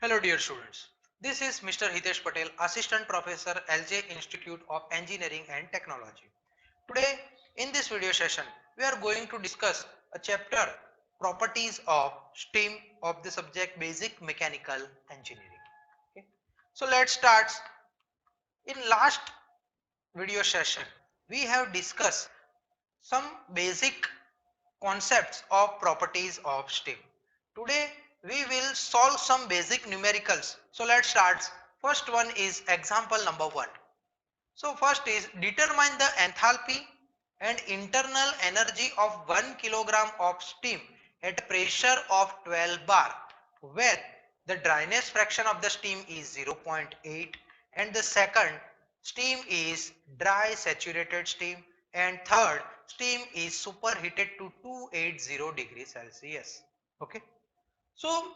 Hello dear students, this is Mr. Hitesh Patel, Assistant Professor LJ Institute of Engineering and Technology. Today in this video session we are going to discuss a chapter properties of steam of the subject basic mechanical engineering. Okay. So let's start. In last video session we have discussed some basic concepts of properties of steam. Today we will solve some basic numericals. So let's start. First one is example number 1. So first is determine the enthalpy and internal energy of 1 kilogram of steam at pressure of 12 bar where the dryness fraction of the steam is 0.8 and the second steam is dry saturated steam and third steam is superheated to 280 degrees Celsius. Okay. So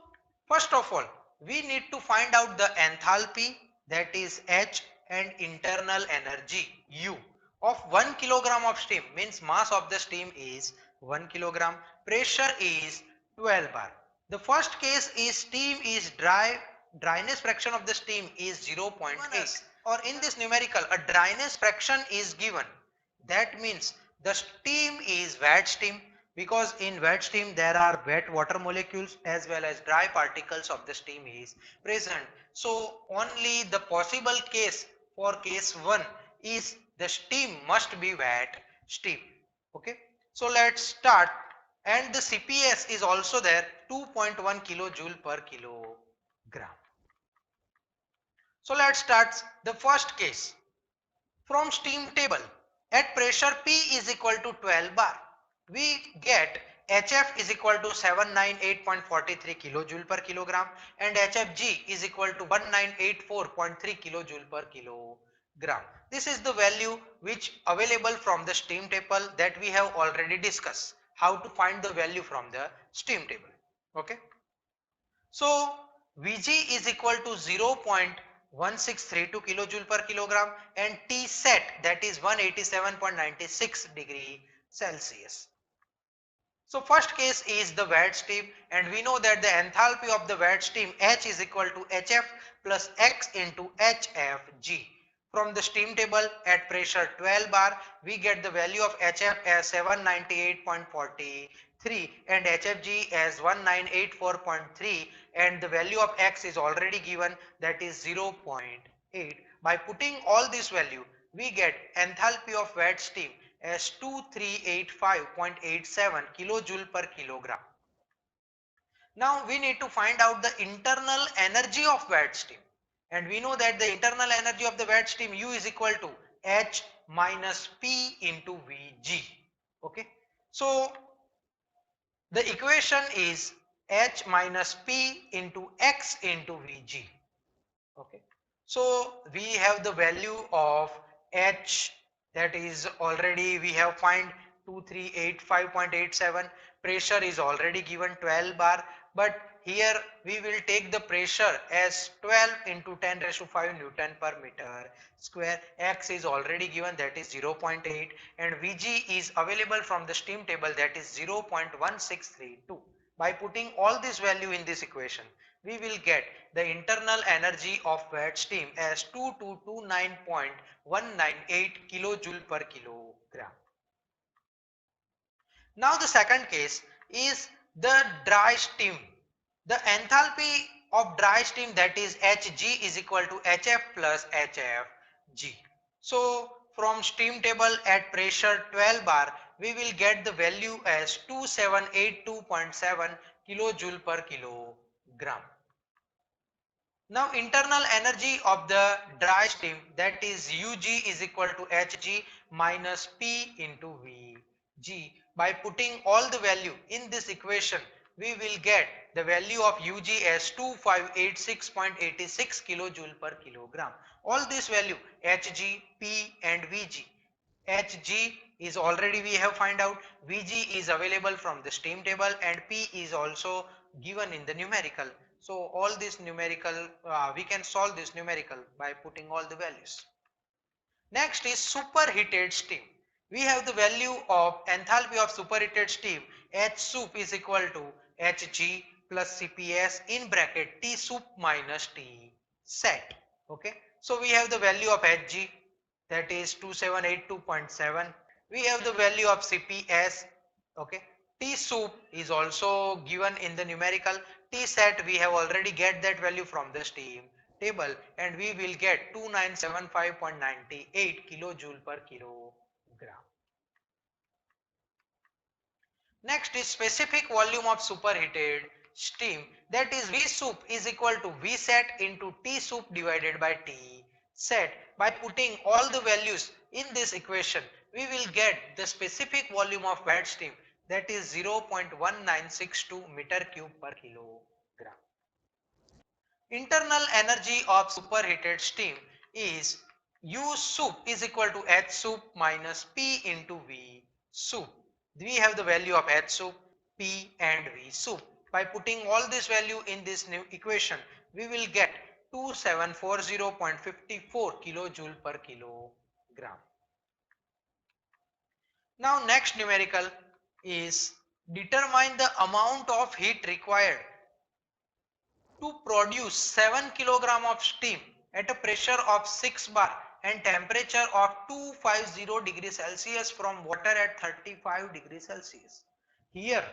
first of all, we need to find out the enthalpy, that is H, and internal energy U of 1 kilogram of steam, means mass of the steam is 1 kilogram, pressure is 12 bar. The first case is steam is dry, dryness fraction of the steam is 0.8, or in this numerical a dryness fraction is given. That means the steam is wet steam, because in wet steam there are wet water molecules as well as dry particles of the steam is present. So only the possible case for case 1 is the steam must be wet steam. Okay. So let's start, and the CPS is also there, 2.1 kilojoule per kilogram. So let's start the first case. From steam table, at pressure P is equal to 12 bar, we get HF is equal to 798.43 kilojoule per kilogram and HFG is equal to 1984.3 kilojoule per kilogram. This is the value which available from the steam table that we have already discussed. How to find the value from the steam table. Okay. So Vg is equal to 0.1632 kilojoule per kilogram and T set, that is 187.96 degree Celsius. So first case is the wet steam, and we know that the enthalpy of the wet steam H is equal to HF plus X into HFG. From the steam table at pressure 12 bar we get the value of HF as 798.43 and HFG as 1984.3, and the value of X is already given, that is 0.8. By putting all this value we get enthalpy of wet steam as 2385.87 kilojoule per kilogram. Now we need to find out the internal energy of wet steam, and we know that the internal energy of the wet steam U is equal to H minus P into Vg. Okay. So the equation is H minus P into X into Vg. Okay. So we have the value of H, that is already we have find 2385.87. Pressure is already given 12 bar, but here we will take the pressure as 12 into 10 raised to 5 Newton per meter square. X is already given, that is 0.8, and Vg is available from the steam table, that is 0.1632. By putting all this value in this equation we will get the internal energy of wet steam as 2229.198 kilojoule per kilogram. Now the second case is the dry steam. The enthalpy of dry steam, that is Hg, is equal to Hf plus Hfg. So from steam table at pressure 12 bar we will get the value as 2782.7 kilojoule per kilogram. Now internal energy of the dry steam, that is Ug is equal to Hg minus P into Vg. By putting all the value in this equation we will get the value of Ug as 2586.86 kilojoule per kilogram. All this value Hg, P and Vg. Hg is already we have find out, Vg is available from the steam table and P is also given in the numerical. So all this numerical we can solve this numerical by putting all the values. Next is superheated steam. We have the value of enthalpy of superheated steam, H sup is equal to Hg plus CPS in bracket T soup minus T set. Okay, so we have the value of Hg, that is 2782.7. We have the value of CPS. Okay, T soup is also given in the numerical. T set, we have already get that value from the steam table, and we will get 2975.98 kilojoule per kilogram. Next is specific volume of superheated steam, that is V soup is equal to V set into T soup divided by T set. By putting all the values in this equation, we will get the specific volume of wet steam, that is 0.1962 meter cube per kilogram. Internal energy of superheated steam is U soup is equal to H soup minus P into V soup. We have the value of H soup, P and V soup. By putting all this value in this new equation, we will get 2740.54 kilojoule per kilogram. Now next numerical is determine the amount of heat required to produce 7 kilogram of steam at a pressure of 6 bar and temperature of 250 degrees Celsius from water at 35 degrees Celsius. Here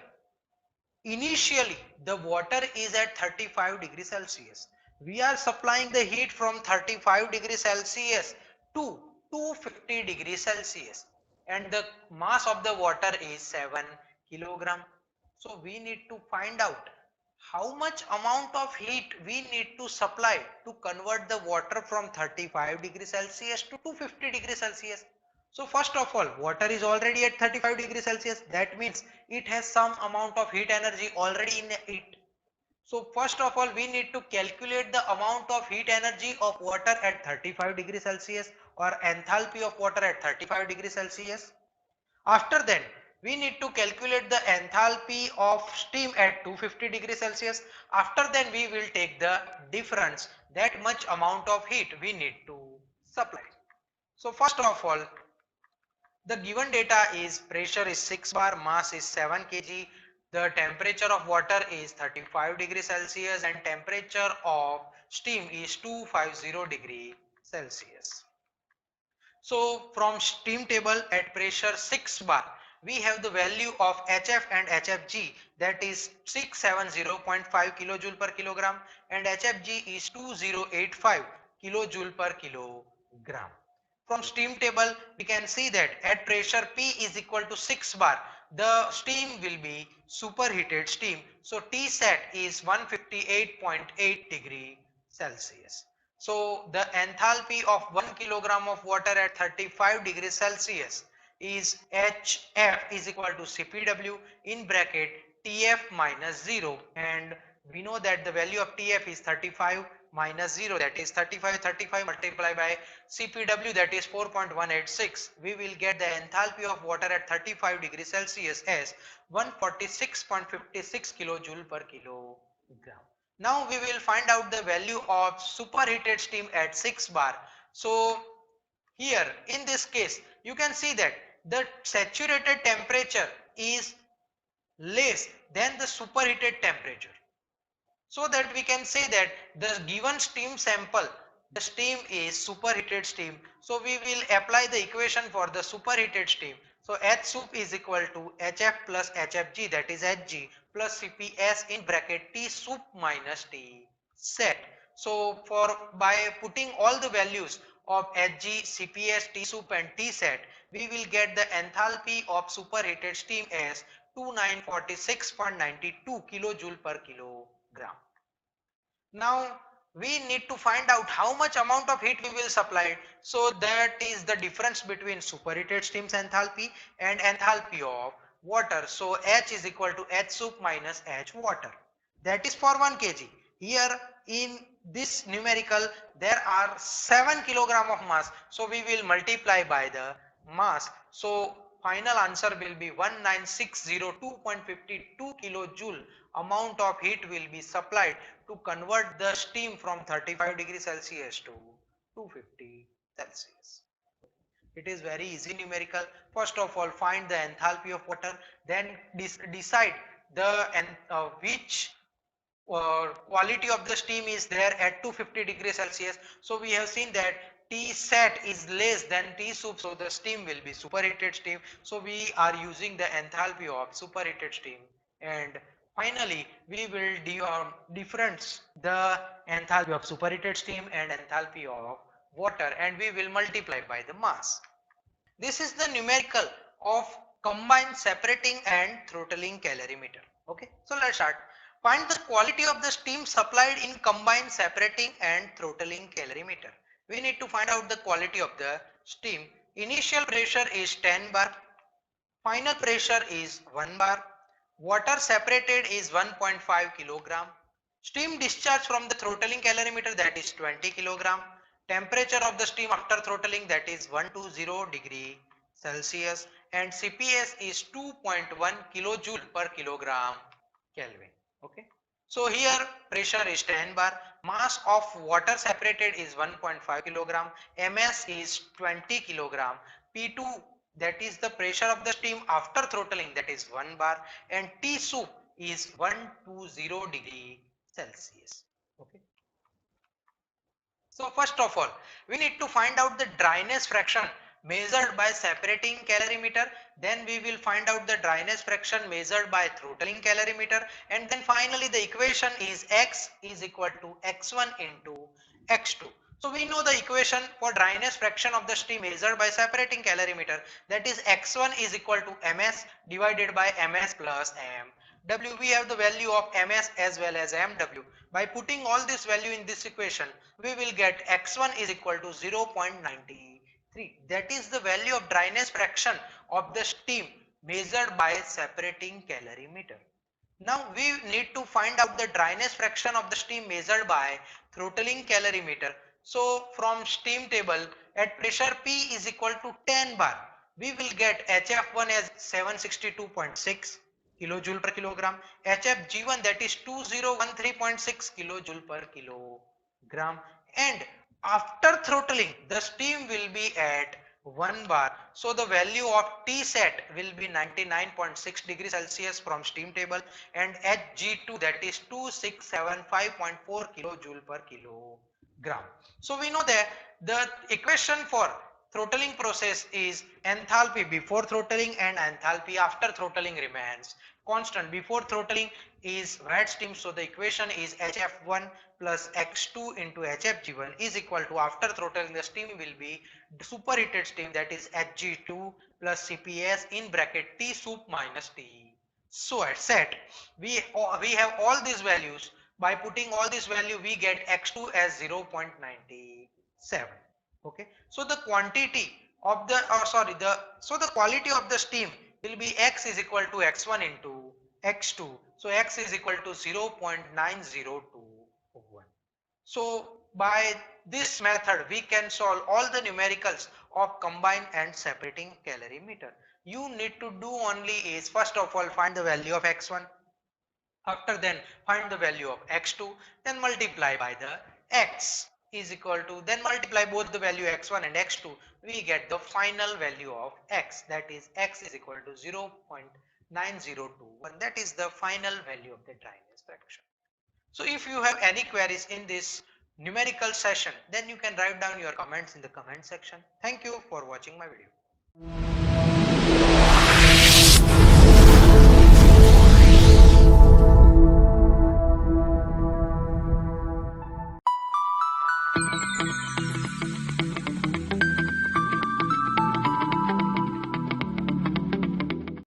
initially the water is at 35 degrees Celsius. We are supplying the heat from 35 degrees Celsius to 250 degrees Celsius, and the mass of the water is 7 kilogram. So we need to find out how much amount of heat we need to supply to convert the water from 35 degrees Celsius to 250 degrees Celsius. So first of all, water is already at 35 degrees Celsius. That means it has some amount of heat energy already in it. So first of all, we need to calculate the amount of heat energy of water at 35 degrees Celsius, or enthalpy of water at 35 degrees Celsius. After that, we need to calculate the enthalpy of steam at 250 degrees Celsius. After then we will take the difference, that much amount of heat we need to supply. So first of all, the given data is pressure is 6 bar, mass is 7 kg, the temperature of water is 35 degrees Celsius and temperature of steam is 250 degree Celsius. So from steam table at pressure 6 bar, we have the value of HF and HFG, that is 670.5 kilojoule per kilogram and HFG is 2085 kilojoule per kilogram. From steam table we can see that at pressure P is equal to 6 bar, the steam will be superheated steam. So T set is 158.8 degree Celsius. So the enthalpy of 1 kilogram of water at 35 degrees Celsius is HF is equal to CPW in bracket TF minus 0, and we know that the value of TF is 35 minus 0, that is 35 multiplied by CPW, that is 4.186. We will get the enthalpy of water at 35 degrees Celsius as 146.56 kilojoule per kilogram. Now we will find out the value of superheated steam at 6 bar. So here in this case you can see that the saturated temperature is less than the superheated temperature. So that we can say that the given steam sample, the steam is superheated steam. So we will apply the equation for the superheated steam. So H soup is equal to HF plus HFG, that is Hg, plus CPS in bracket T soup minus T set. So for by putting all the values of Hg, CPS, T soup and T set, we will get the enthalpy of superheated steam as 2946.92 kilojoule per kilogram. Now we need to find out how much amount of heat we will supply. So that is the difference between superheated steam's enthalpy and enthalpy of water. So H is equal to H soup minus H water. That is for 1 kg. Here in this numerical there are 7 kilogram of mass. So we will multiply by the mass. So final answer will be 19602.52 kilojoule amount of heat will be supplied to convert the steam from 35 degrees Celsius to 250 Celsius. It is very easy numerical. First of all, find the enthalpy of water, then decide the which quality of the steam is there at 250 degrees Celsius. So we have seen that T set is less than T sub, so the steam will be superheated steam. So we are using the enthalpy of superheated steam, and finally we will difference the enthalpy of superheated steam and enthalpy of water, and we will multiply by the mass. This is the numerical of combined separating and throttling calorimeter. Okay, so let's start. Find the quality of the steam supplied in combined separating and throttling calorimeter. We need to find out the quality of the steam. Initial pressure is 10 bar, final pressure is 1 bar, water separated is 1.5 kilogram, steam discharge from the throttling calorimeter, that is 20 kilogram, temperature of the steam after throttling, that is 120 degree Celsius, and CPS is 2.1 kilojoule per kilogram Kelvin. Okay. So here pressure is 10 bar, mass of water separated is 1.5 kilogram, MS is 20 kilogram, P2, that is the pressure of the steam after throttling, that is 1 bar, and T sub is 120 degree Celsius. Okay. So first of all, we need to find out the dryness fraction measured by separating calorimeter. Then we will find out the dryness fraction measured by throttling calorimeter. And then finally the equation is X is equal to X1 into X2. So we know the equation for dryness fraction of the steam measured by separating calorimeter, that is X1 is equal to MS divided by MS plus M. W, we have the value of MS as well as MW. By putting all this value in this equation, we will get X1 is equal to 0.93. That is the value of dryness fraction of the steam measured by separating calorimeter. Now we need to find out the dryness fraction of the steam measured by throttling calorimeter. So from steam table, at pressure P is equal to 10 bar, we will get HF1 as 762.6 kilojoule per kilogram, HFG1 that is 2013.6 kilojoule per kilogram, and after throttling the steam will be at 1 bar. So the value of T set will be 99.6 degrees Celsius from steam table, and Hg2 that is 2675.4 kilojoule per kilogram. So we know that the equation for throttling process is enthalpy before throttling and enthalpy after throttling remains constant. Before throttling is wet steam, so the equation is HF1 plus X2 into HFG1 is equal to, after throttling the steam will be superheated steam, that is Hg2 plus CPS in bracket T sub minus T. So at set we have all these values. By putting all this value we get X2 as 0.97. Okay, so the quantity of the the quality of the steam will be X is equal to X1 into X2. So X is equal to 0.9021. So by this method we can solve all the numericals of combined and separating calorimeter. You need to do only is, first of all, find the value of X1. After then find the value of X2, then multiply by the X is equal to, then multiply both the value X1 and X2, we get the final value of X, that is X is equal to 0.9021. That is the final value of the dryness fraction. So if you have any queries in this numerical session, then you can write down your comments in the comment section. Thank you for watching my video.